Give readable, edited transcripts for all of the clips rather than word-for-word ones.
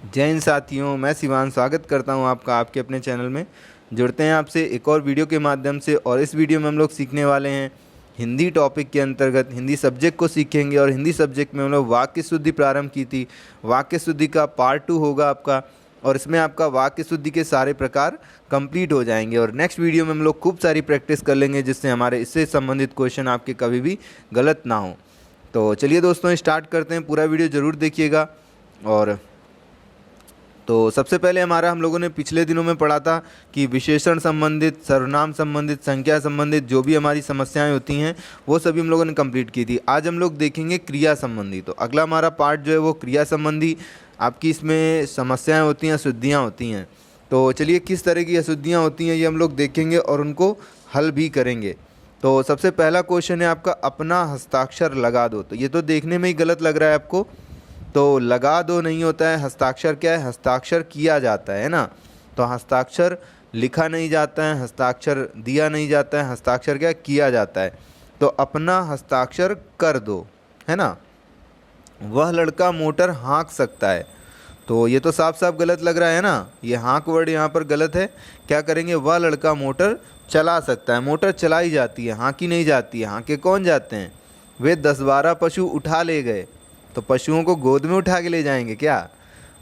जय हिंद साथियों, मैं शिवान स्वागत करता हूं आपका आपके अपने चैनल में। जुड़ते हैं आपसे एक और वीडियो के माध्यम से। और इस वीडियो में हम लोग सीखने वाले हैं हिंदी टॉपिक के अंतर्गत हिंदी सब्जेक्ट को सीखेंगे। और हिंदी सब्जेक्ट में हम लोग वाक्य शुद्धि प्रारंभ की थी। वाक्य शुद्धि का पार्ट 2 होगा आपका, और इसमें आपका वाक्य शुद्धि के सारे प्रकार कंप्लीट हो जाएंगे। और नेक्स्ट वीडियो में हम लोग खूब सारी प्रैक्टिस कर लेंगे, जिससे हमारे इससे संबंधित क्वेश्चन आपके कभी भी गलत ना हो। तो चलिए दोस्तों, स्टार्ट करते हैं। पूरा वीडियो ज़रूर देखिएगा। और तो सबसे पहले हम लोगों ने पिछले दिनों में पढ़ा था कि विशेषण संबंधित, सर्वनाम संबंधित, संख्या संबंधित जो भी हमारी समस्याएं होती हैं वो सभी हम लोगों ने कंप्लीट की थी। आज हम लोग देखेंगे क्रिया संबंधी। तो अगला हमारा पार्ट जो है वो क्रिया संबंधी। आपकी इसमें समस्याएं होती हैं, अशुद्धियाँ होती हैं। तो चलिए, किस तरह की अशुद्धियाँ होती हैं ये हम लोग देखेंगे और उनको हल भी करेंगे। तो सबसे पहला क्वेश्चन है आपका, अपना हस्ताक्षर लगा दो। तो ये तो देखने में ही गलत लग रहा है आपको। तो लगा दो नहीं होता है, हस्ताक्षर क्या है? हस्ताक्षर किया जाता है ना। तो हस्ताक्षर लिखा नहीं जाता है, हस्ताक्षर दिया नहीं जाता है, हस्ताक्षर क्या किया जाता है। तो अपना हस्ताक्षर कर दो, है ना। वह लड़का मोटर हाँक सकता है। तो ये तो साफ साफ गलत लग रहा है ना। ये हाँक वर्ड यहाँ पर गलत है। क्या करेंगे? वह लड़का मोटर चला सकता है। मोटर चलाई जाती है, हाँकी नहीं जाती है। हाँके कौन जाते हैं? वे 10-12 पशु उठा ले गए। तो पशुओं को गोद में उठा के ले जाएंगे क्या?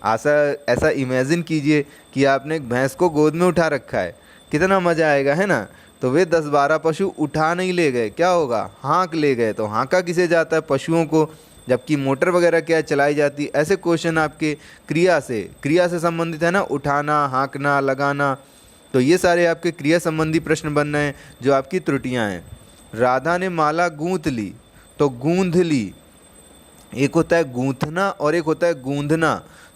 ऐसा इमेजिन कीजिए कि आपने एक भैंस को गोद में उठा रखा है, कितना मज़ा आएगा, है ना। तो वे 10-12 पशु उठा नहीं ले गए, क्या होगा? हाँक ले गए। तो हाँका किसे जाता है? पशुओं को। जबकि मोटर वगैरह क्या चलाई जाती है। ऐसे क्वेश्चन आपके क्रिया से संबंधित है ना, उठाना, हाँकना, लगाना। तो ये सारे आपके क्रिया संबंधी प्रश्न बन रहे हैं, जो आपकी त्रुटियाँ हैं। राधा ने माला गूंथ ली। तो गूंध ली, एक होता है गूंथना और एक होता है गूंधना।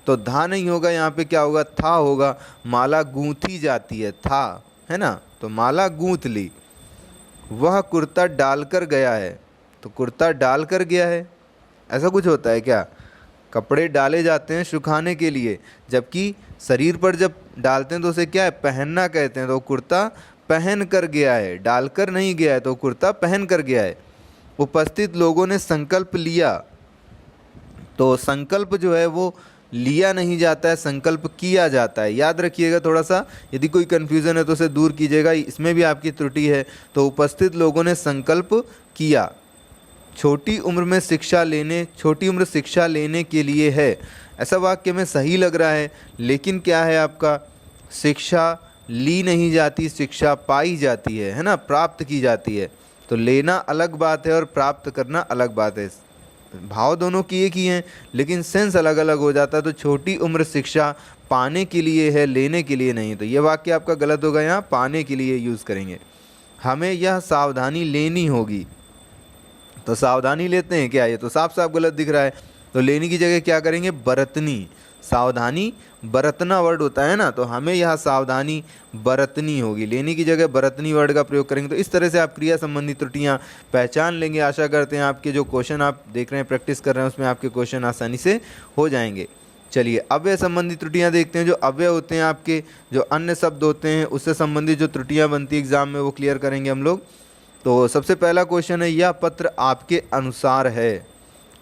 तो धा नहीं होगा, यहाँ पे क्या होगा? था होगा। माला गूंथी जाती है, था, है ना। तो माला गूंथ ली। वह कुर्ता डालकर गया है। तो कुर्ता डालकर गया है, ऐसा कुछ होता है क्या? कपड़े डाले जाते हैं सुखाने के लिए, जबकि शरीर पर जब डालते हैं तो उसे क्या है? पहनना कहते हैं। तो कुर्ता पहन कर गया है, डालकर नहीं गया है। तो कुर्ता पहन कर गया है। उपस्थित लोगों ने संकल्प लिया। तो संकल्प जो है वो लिया नहीं जाता है, संकल्प किया जाता है। याद रखिएगा थोड़ा सा, यदि कोई कन्फ्यूज़न है तो उसे दूर कीजिएगा, इसमें भी आपकी त्रुटि है। तो उपस्थित लोगों ने संकल्प किया। छोटी उम्र शिक्षा लेने के लिए है। ऐसा वाक्य में सही लग रहा है, लेकिन क्या है आपका? शिक्षा ली नहीं जाती, शिक्षा पाई जाती है ना, प्राप्त की जाती है। तो लेना अलग बात है और प्राप्त करना अलग बात है। भाव दोनों की एक ही हैं, लेकिन सेंस अलग अलग हो जाता है। तो छोटी उम्र शिक्षा पाने के लिए है, लेने के लिए नहीं। तो ये वाक्य आपका गलत होगा, यहाँ पाने के लिए यूज़ करेंगे। हमें यह सावधानी लेनी होगी। तो सावधानी लेते हैं क्या? ये तो साफ साफ गलत दिख रहा है। तो लेने की जगह क्या करेंगे? बरतनी। सावधानी बरतना वर्ड होता है ना, तो हमें यह सावधानी बरतनी होगी। लेने की जगह बरतनी वर्ड का प्रयोग करेंगे। तो इस तरह से आप क्रिया संबंधी त्रुटियां पहचान लेंगे। आशा करते हैं आपके जो क्वेश्चन आप देख रहे हैं, प्रैक्टिस कर रहे हैं, उसमें आपके क्वेश्चन आसानी से हो जाएंगे। चलिए, अव्यय संबंधी त्रुटियां देखते हैं। जो अव्यय होते हैं आपके, जो अन्य शब्द होते हैं, उससे संबंधित जो त्रुटियाँ बनती है एग्जाम में, वो क्लियर करेंगे हम लोग। तो सबसे पहला क्वेश्चन है, यह पत्र आपके अनुसार है।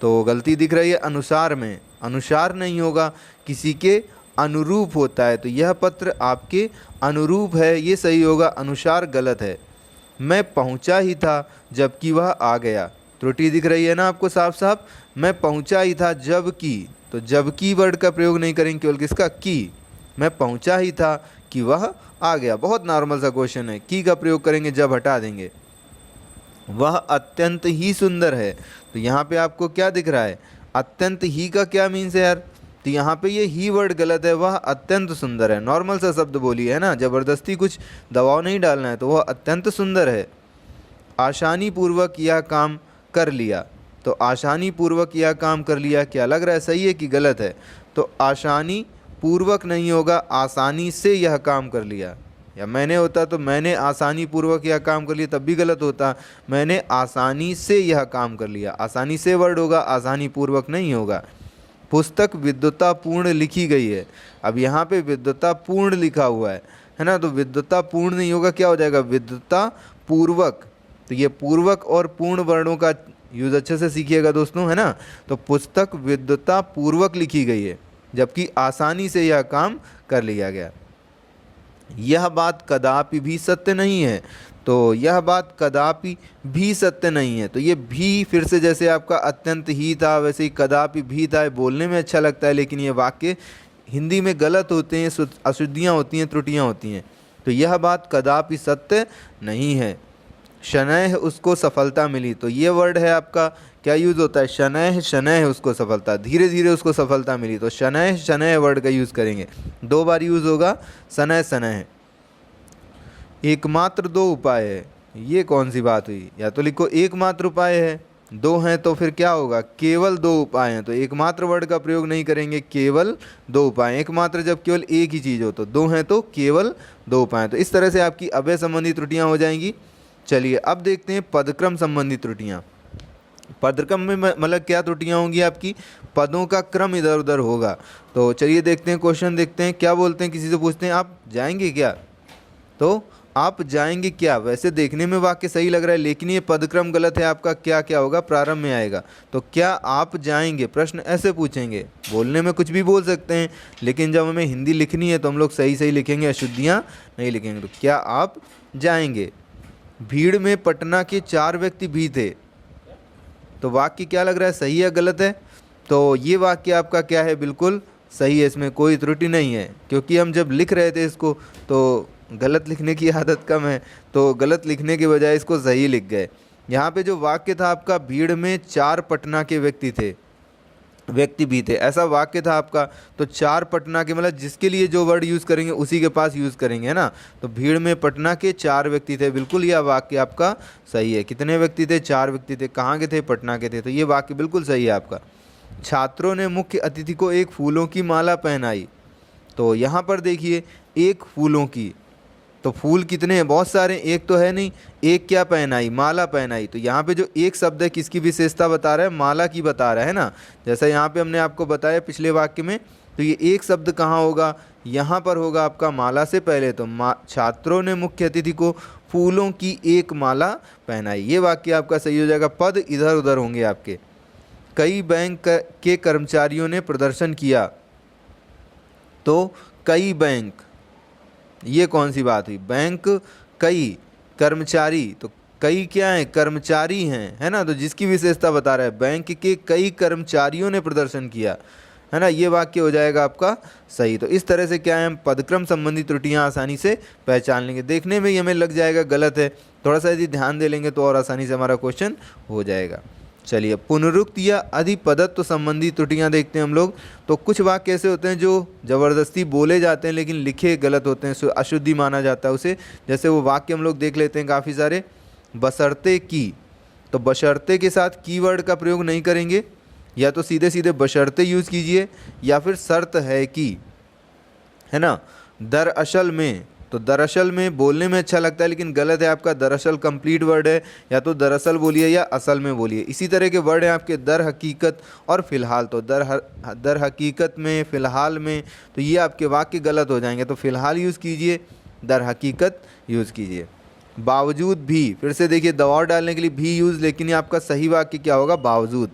तो गलती दिख रही है अनुसार में, अनुसार नहीं होगा, किसी के अनुरूप होता है। तो यह पत्र आपके अनुरूप है, ये सही होगा। अनुसार गलत है। मैं पहुंचा ही था जबकि वह आ गया। त्रुटि दिख रही है ना आपको साफ साफ। मैं पहुंचा ही था जबकि, तो जबकि वर्ड का प्रयोग नहीं करेंगे, केवल किसका? की। मैं पहुंचा ही था कि वह आ गया। बहुत नॉर्मल सा क्वेश्चन है। की का प्रयोग करेंगे जब हटा देंगे। वह अत्यंत ही सुंदर है। तो यहाँ पे आपको क्या दिख रहा है? अत्यंत ही का क्या मीन्स है यार? तो यहाँ पे ये ही वर्ड गलत है। वह अत्यंत सुंदर है। नॉर्मल सा शब्द बोलिए, है ना, ज़बरदस्ती कुछ दबाव नहीं डालना है। तो वह अत्यंत सुंदर है। आसानी पूर्वक यह काम कर लिया। तो आसानी पूर्वक यह काम कर लिया, क्या लग रहा है? सही है कि गलत है? तो आसानी पूर्वक नहीं होगा, आसानी से यह काम कर लिया। या मैंने होता तो मैंने आसानी पूर्वक यह काम कर लिया, तब भी गलत होता। मैंने आसानी से यह काम कर लिया। आसानी से वर्ड होगा, आसानी पूर्वक नहीं होगा। पुस्तक विद्वतापूर्ण लिखी गई है। अब यहाँ पे विद्वतापूर्ण लिखा हुआ है ना, तो विद्वतापूर्ण नहीं होगा, क्या हो जाएगा? विद्वतापूर्वक। तो ये पूर्वक और पूर्ण वर्णों का यूज़ अच्छे से सीखिएगा दोस्तों, है ना। तो पुस्तक विद्वतापूर्वक लिखी गई है। जबकि आसानी से यह काम कर लिया गया। यह बात कदापि भी सत्य नहीं है, तो यह बात कदापि भी सत्य नहीं है, तो ये भी फिर से जैसे आपका अत्यंत ही था वैसे ही कदापि भी था, बोलने में अच्छा लगता है लेकिन ये वाक्य हिंदी में गलत होते हैं, अशुद्धियाँ होती हैं, त्रुटियाँ होती हैं। तो यह बात कदापि सत्य नहीं है। शनैः उसको सफलता मिली, तो ये वर्ड है आपका क्या यूज़ होता है, शनैः शनैः उसको सफलता, धीरे धीरे उसको सफलता मिली, तो शनैः शनैः वर्ड का यूज़ करेंगे, 2 बार यूज़ होगा शनैः शनैः। एकमात्र 2 उपाय है, ये कौन सी बात हुई, या तो लिखो एकमात्र उपाय है, 2 हैं तो फिर क्या होगा, केवल 2 उपाय हैं, तो एकमात्र वर्ड का प्रयोग नहीं करेंगे, केवल 2 उपाय। एकमात्र जब केवल एक ही चीज़ हो, तो 2 हैं तो केवल 2 उपाय। तो इस तरह से आपकी अव्यय संबंधी त्रुटियाँ हो जाएंगी। चलिए अब देखते हैं पदक्रम संबंधी त्रुटियाँ। पदक्रम में मतलब क्या त्रुटियाँ होंगी आपकी, पदों का क्रम इधर उधर होगा। तो चलिए देखते हैं, क्वेश्चन देखते हैं क्या बोलते हैं। किसी से पूछते हैं आप जाएंगे क्या, तो आप जाएंगे क्या, वैसे देखने में वाक्य सही लग रहा है लेकिन ये पदक्रम गलत है आपका। क्या क्या होगा, प्रारंभ में आएगा, तो क्या आप जाएंगे, प्रश्न ऐसे पूछेंगे। बोलने में कुछ भी बोल सकते हैं लेकिन जब हमें हिंदी लिखनी है तो हम लोग सही सही लिखेंगे, अशुद्धियाँ नहीं लिखेंगे। तो क्या आप जाएंगे। भीड़ में पटना के 4 व्यक्ति भी थे, तो वाक्य क्या लग रहा है, सही है गलत है, तो ये वाक्य आपका क्या है, बिल्कुल सही है, इसमें कोई त्रुटि नहीं है। क्योंकि हम जब लिख रहे थे इसको तो गलत लिखने की आदत कम है, तो गलत लिखने के बजाय इसको सही लिख गए। यहाँ पे जो वाक्य था आपका, भीड़ में 4 पटना के व्यक्ति भी थे, ऐसा वाक्य था आपका। तो 4 पटना के मतलब जिसके लिए जो वर्ड यूज़ करेंगे उसी के पास यूज़ करेंगे, है ना। तो भीड़ में पटना के 4 व्यक्ति थे, बिल्कुल यह वाक्य आपका सही है। कितने व्यक्ति थे, 4 व्यक्ति थे, कहाँ के थे, पटना के थे, तो ये वाक्य बिल्कुल सही है आपका। छात्रों ने मुख्य अतिथि को एक फूलों की माला पहनाई, तो यहाँ पर देखिए एक फूलों की, तो फूल कितने हैं, बहुत सारे, एक तो है नहीं, एक क्या पहनाई, माला पहनाई। तो यहाँ पे जो एक शब्द है किसकी विशेषता बता रहा है, माला की बता रहा है ना। जैसा यहाँ पे हमने आपको बताया पिछले वाक्य में, तो ये एक शब्द कहाँ होगा, यहाँ पर होगा आपका माला से पहले। तो छात्रों ने मुख्य अतिथि को फूलों की एक माला पहनाई, ये वाक्य आपका सही हो जाएगा। पद इधर उधर होंगे आपके। कई बैंक के कर्मचारियों ने प्रदर्शन किया, तो कई बैंक, ये कौन सी बात हुई, बैंक कई कर्मचारी, तो कई क्या है, कर्मचारी हैं, है ना। तो जिसकी विशेषता बता रहा है, बैंक के कई कर्मचारियों ने प्रदर्शन किया, है ना, ये वाक्य हो जाएगा आपका सही। तो इस तरह से क्या है, हम पदक्रम संबंधी त्रुटियां आसानी से पहचान लेंगे। देखने में ही हमें लग जाएगा गलत है, थोड़ा सा यदि ध्यान दे लेंगे तो और आसानी से हमारा क्वेश्चन हो जाएगा। चलिए पुनरुक्त या अधिपदत्व संबंधी त्रुटियां देखते हैं हम लोग। तो कुछ वाक्य ऐसे होते हैं जो ज़बरदस्ती बोले जाते हैं लेकिन लिखे गलत होते हैं, अशुद्धि माना जाता है उसे। जैसे वो वाक्य हम लोग देख लेते हैं काफ़ी सारे, बशर्ते की, तो बशर्ते के साथ कीवर्ड का प्रयोग नहीं करेंगे, या तो सीधे सीधे बशर्ते यूज़ कीजिए, या फिर शर्त है कि, है ना। दरअसल में, तो दरअसल में बोलने में अच्छा लगता है लेकिन गलत है आपका, दरअसल कंप्लीट वर्ड है, या तो दरअसल बोलिए या असल में बोलिए। इसी तरह के वर्ड हैं आपके दर हकीकत और फ़िलहाल, तो दर हकीकत में, फ़िलहाल में, तो ये आपके वाक्य गलत हो जाएंगे। तो फ़िलहाल यूज़ कीजिए, दर हकीकत यूज़ कीजिए। बावजूद भी, फिर से देखिए दबाव डालने के लिए भी यूज़, लेकिन ये आपका सही वाक्य क्या होगा, बावजूद।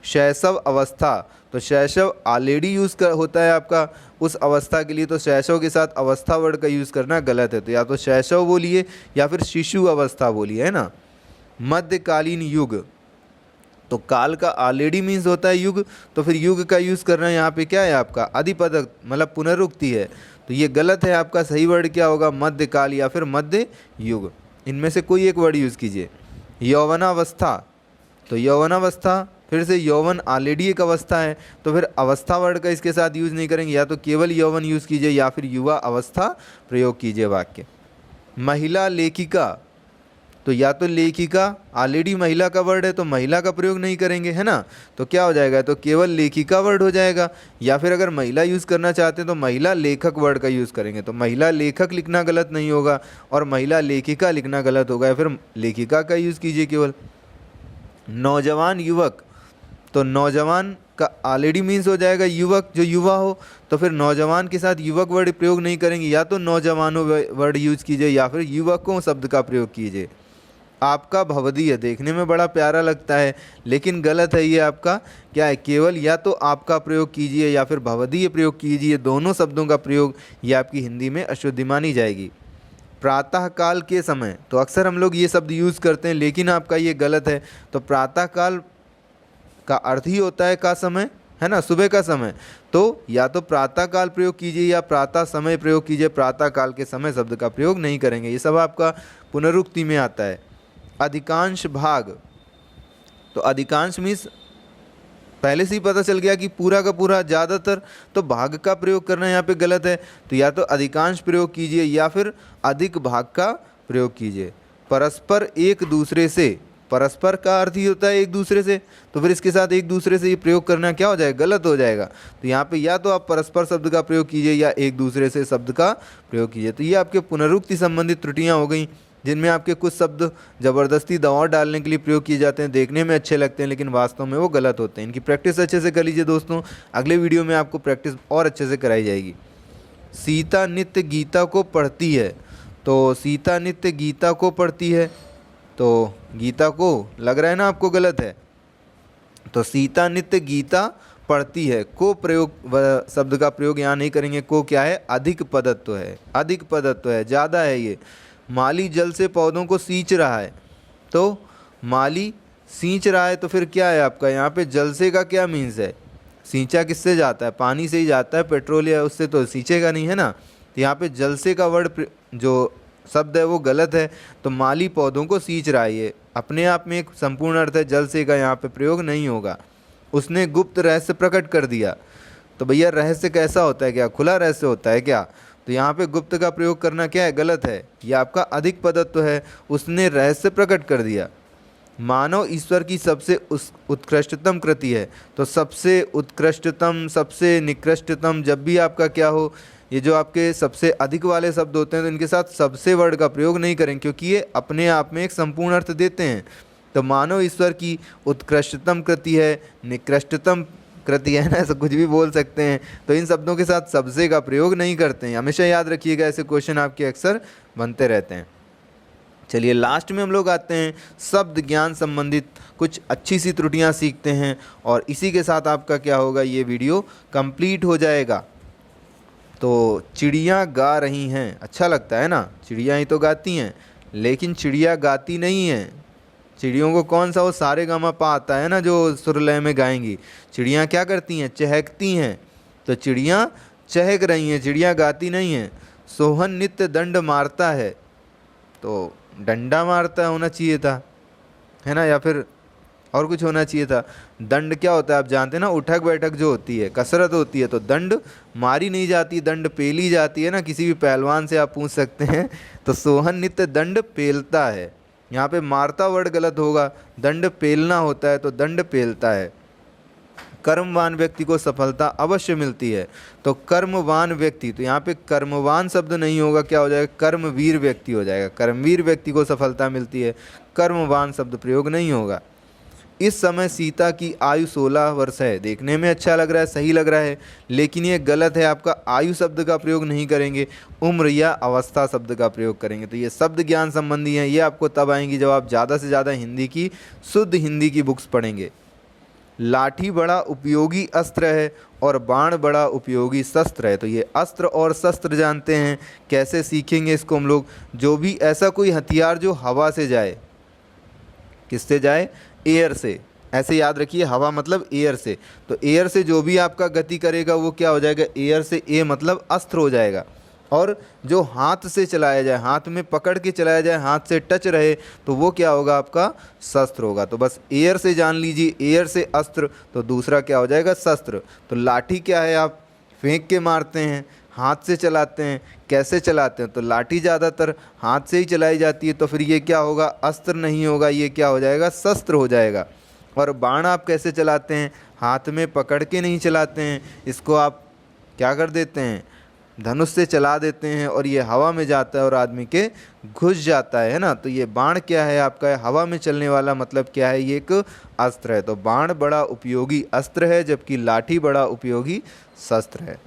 शैशव अवस्था, तो शैशव ऑलरेडी यूज़ होता है आपका उस अवस्था के लिए, तो शैशव के साथ अवस्था वर्ड का यूज़ करना गलत है। तो या तो शैशव बोलिए या फिर शिशु अवस्था बोलिए, है ना। मध्यकालीन युग, तो काल का ऑलरेडी मीन्स होता है युग, तो फिर युग का यूज़ करना यहाँ पे क्या है आपका, अधिपद मतलब पुनरुक्ति है, तो ये गलत है आपका। सही वर्ड क्या होगा, मध्यकाल या फिर मध्य युग, इनमें से कोई एक वर्ड यूज़ कीजिए। यौवनावस्था, तो यौवनावस्था, फिर से यौवन ऑलरेडी एक अवस्था है, तो फिर अवस्था वर्ड का इसके साथ यूज़ नहीं करेंगे, या तो केवल यौवन यूज़ कीजिए या फिर युवा अवस्था प्रयोग कीजिए वाक्य। महिला लेखिका, तो या तो लेखिका ऑलरेडी महिला का वर्ड है तो महिला का प्रयोग नहीं करेंगे, है ना। तो क्या हो जाएगा, तो केवल लेखिका वर्ड हो जाएगा, या फिर अगर महिला यूज़ करना चाहते हैं तो महिला लेखक वर्ड का यूज़ करेंगे। तो महिला लेखक लिखना गलत नहीं होगा और महिला लेखिका लिखना गलत होगा, या फिर लेखिका का यूज़ कीजिए केवल। नौजवान युवक, तो नौजवान का ऑलरेडी मीन्स हो जाएगा युवक, जो युवा हो, तो फिर नौजवान के साथ युवक वर्ड प्रयोग नहीं करेंगे, या तो नौजवानों वर्ड यूज़ कीजिए या फिर युवकों शब्द का प्रयोग कीजिए। आपका भवदीय देखने में बड़ा प्यारा लगता है, लेकिन गलत है ये आपका। क्या है, केवल या तो आपका प्रयोग कीजिए या फिर भवदीय प्रयोग कीजिए, दोनों शब्दों का प्रयोग ये आपकी हिंदी में अशुद्धि मानी जाएगी। प्रातःकाल के समय, तो अक्सर हम लोग ये शब्द यूज़ करते हैं, लेकिन आपका ये गलत है। तो प्रातःकाल का अर्थ ही होता है का समय, है ना, सुबह का समय। तो या तो प्रातःकाल प्रयोग कीजिए या प्रातः समय प्रयोग कीजिए, प्रातःकाल के समय शब्द का प्रयोग नहीं करेंगे। ये सब आपका पुनरुक्ति में आता है। अधिकांश भाग, तो अधिकांश मीन्स पहले से ही पता चल गया कि पूरा का पूरा, ज़्यादातर, तो भाग का प्रयोग करना यहाँ पे गलत है। तो या तो अधिकांश प्रयोग कीजिए या फिर अधिक भाग का प्रयोग कीजिए। परस्पर एक दूसरे से, परस्पर का अर्थ ही होता है एक दूसरे से, तो फिर इसके साथ एक दूसरे से ये प्रयोग करना क्या हो जाएगा, गलत हो जाएगा। तो यहाँ पे या तो आप परस्पर शब्द का प्रयोग कीजिए या एक दूसरे से शब्द का प्रयोग कीजिए। तो ये आपके पुनरुक्ति संबंधित त्रुटियाँ हो गई, जिनमें आपके कुछ शब्द ज़बरदस्ती दबाव डालने के लिए प्रयोग किए जाते हैं, देखने में अच्छे लगते हैं लेकिन वास्तव में वो गलत होते हैं। इनकी प्रैक्टिस अच्छे से कर लीजिए दोस्तों, अगले वीडियो में आपको प्रैक्टिस और अच्छे से कराई जाएगी। सीता नित्य गीता को पढ़ती है, तो सीता नित्य गीता को पढ़ती है, तो गीता को लग रहा है ना आपको गलत है, तो सीता नित्य गीता पढ़ती है, को प्रयोग शब्द का प्रयोग यहाँ नहीं करेंगे। को क्या है, अधिक पदत्व है, अधिक पदत्व है, ज़्यादा है ये। माली जल से पौधों को सींच रहा है, तो माली सींच रहा है, तो फिर क्या है आपका यहाँ पे जल से का क्या मीन्स है, सींचा किससे जाता है, पानी से ही जाता है, पेट्रोल या उससे तो सींचेगा नहीं, है ना। तो यहाँ पे जल से का वर्ड जो शब्द है वो गलत है। तो माली पौधों को सींच रहा है, ये अपने आप में एक संपूर्ण अर्थ है, जल से का यहाँ पे प्रयोग नहीं होगा। उसने गुप्त रहस्य प्रकट कर दिया, तो भैया रहस्य कैसा होता है, क्या खुला रहस्य होता है क्या, तो यहाँ पे गुप्त का प्रयोग करना क्या है, गलत है, यह आपका अधिक पदत्व है। उसने रहस्य प्रकट कर दिया। मानव ईश्वर की सबसे उत्कृष्टतम कृति है, तो सबसे उत्कृष्टतम, सबसे निकृष्टतम, जब भी आपका क्या हो, ये जो आपके सबसे अधिक वाले शब्द होते हैं तो इनके साथ सबसे वर्ड का प्रयोग नहीं करें, क्योंकि ये अपने आप में एक संपूर्ण अर्थ देते हैं। तो मानव ईश्वर की उत्कृष्टतम कृति है, निकृष्टतम कृति है ना, ऐसा कुछ भी बोल सकते हैं। तो इन शब्दों के साथ सबसे का प्रयोग नहीं करते हैं, हमेशा याद रखिएगा, ऐसे क्वेश्चन आपके अक्सर बनते रहते हैं। चलिए लास्ट में हम लोग आते हैं शब्द ज्ञान संबंधित कुछ अच्छी सी त्रुटियां सीखते हैं, और इसी के साथ आपका क्या होगा, ये वीडियो कंप्लीट हो जाएगा। तो चिड़ियाँ गा रही हैं, अच्छा लगता है ना, चिड़ियाँ ही तो गाती हैं, लेकिन चिड़िया गाती नहीं हैं। चिड़ियों को कौन सा वो सारे गामा पा आता है ना जो सुरलय में गाएंगी, चिड़ियाँ क्या करती हैं, चहकती हैं। तो चिड़ियाँ चहक रही हैं, चिड़ियाँ गाती नहीं हैं। सोहन नित्य दंड मारता है, तो डंडा मारता होना चाहिए था, है ना, या फिर और कुछ होना चाहिए था। दंड क्या होता है आप जानते हैं ना, उठक बैठक जो होती है, कसरत होती है, तो दंड मारी नहीं जाती, दंड पेली जाती है ना, किसी भी पहलवान से आप पूछ सकते हैं। तो सोहन नित्य दंड पेलता है, यहाँ पे मारता वर्ड गलत होगा, दंड पेलना होता है, तो दंड पेलता है। कर्मवान व्यक्ति को सफलता अवश्य मिलती है, तो कर्मवान व्यक्ति, तो यहाँ पे कर्मवान शब्द नहीं होगा, क्या हो जाएगा, कर्मवीर व्यक्ति हो जाएगा। कर्मवीर व्यक्ति को सफलता मिलती है, कर्मवान शब्द प्रयोग नहीं होगा। इस समय सीता की आयु 16 वर्ष है, देखने में अच्छा लग रहा है, सही लग रहा है, लेकिन ये गलत है। आपका आयु शब्द का प्रयोग नहीं करेंगे, उम्र या अवस्था शब्द का प्रयोग करेंगे। तो ये शब्द ज्ञान संबंधी हैं, ये आपको तब आएंगी जब आप ज़्यादा से ज़्यादा हिंदी की, शुद्ध हिंदी की बुक्स पढ़ेंगे। लाठी बड़ा उपयोगी अस्त्र है और बाण बड़ा उपयोगी शस्त्र है, तो ये अस्त्र और शस्त्र जानते हैं, कैसे सीखेंगे इसको हम लोग। जो भी ऐसा कोई हथियार जो हवा से जाए, किससे जाए, एयर से, ऐसे याद रखिए, हवा मतलब एयर से, तो एयर से जो भी आपका गति करेगा वो क्या हो जाएगा, एयर से, ए मतलब अस्त्र हो जाएगा। और जो हाथ से चलाया जाए, हाथ में पकड़ के चलाया जाए, हाथ से टच रहे, तो वो क्या होगा, आपका शस्त्र होगा। तो बस एयर से जान लीजिए, एयर से अस्त्र, तो दूसरा क्या हो जाएगा, शस्त्र। तो लाठी क्या है, आप फेंक के मारते हैं, हाथ से चलाते हैं, कैसे चलाते हैं, तो लाठी ज़्यादातर हाथ से ही चलाई जाती है, तो फिर ये क्या होगा, अस्त्र नहीं होगा, ये क्या हो जाएगा, शस्त्र हो जाएगा। और बाण आप कैसे चलाते हैं, हाथ में पकड़ के नहीं चलाते हैं, इसको आप क्या कर देते हैं, धनुष से चला देते हैं, और ये हवा में जाता है और आदमी के घुस जाता है ना। तो ये बाण क्या है आपका, हवा में चलने वाला, मतलब क्या है, ये एक अस्त्र है। तो बाण बड़ा उपयोगी अस्त्र है, जबकि लाठी बड़ा उपयोगी शस्त्र है।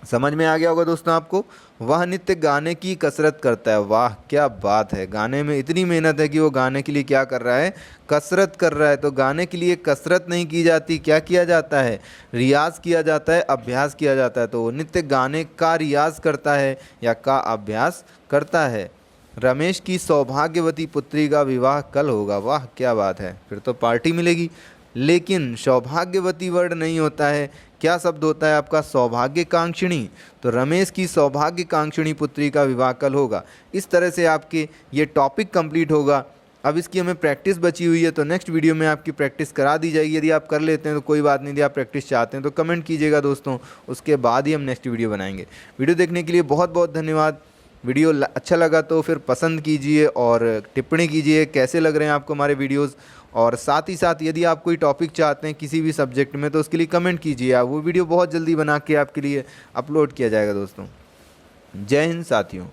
समझ में आ गया होगा दोस्तों आपको। वह नित्य गाने की कसरत करता है। वाह क्या बात है, गाने में इतनी मेहनत है कि वो गाने के लिए क्या कर रहा है, कसरत कर रहा है। तो गाने के लिए कसरत नहीं की जाती, क्या किया जाता है, रियाज़ किया जाता है, अभ्यास किया जाता है। तो वो नित्य गाने का रियाज़ करता है या का अभ्यास करता है। रमेश की सौभाग्यवती पुत्री का विवाह कल होगा। वाह क्या बात है, फिर तो पार्टी मिलेगी। लेकिन सौभाग्यवती वर्ड नहीं होता है, क्या शब्द होता है आपका, सौभाग्यकांक्षिणी। तो रमेश की सौभाग्यकांक्षिणी पुत्री का विवाह कल होगा। इस तरह से आपके ये टॉपिक कंप्लीट होगा। अब इसकी हमें प्रैक्टिस बची हुई है, तो नेक्स्ट वीडियो में आपकी प्रैक्टिस करा दी जाएगी। यदि आप कर लेते हैं तो कोई बात नहीं, यदि आप प्रैक्टिस चाहते हैं तो कमेंट कीजिएगा दोस्तों, उसके बाद ही हम नेक्स्ट वीडियो बनाएंगे। वीडियो देखने के लिए बहुत बहुत धन्यवाद। वीडियो अच्छा लगा तो फिर पसंद कीजिए और टिप्पणी कीजिए कैसे लग रहे हैं आपको हमारे वीडियोस। और साथ ही साथ यदि आप कोई टॉपिक चाहते हैं किसी भी सब्जेक्ट में तो उसके लिए कमेंट कीजिए आप, वो वीडियो बहुत जल्दी बना के आपके लिए अपलोड किया जाएगा दोस्तों। जय हिंद साथियों।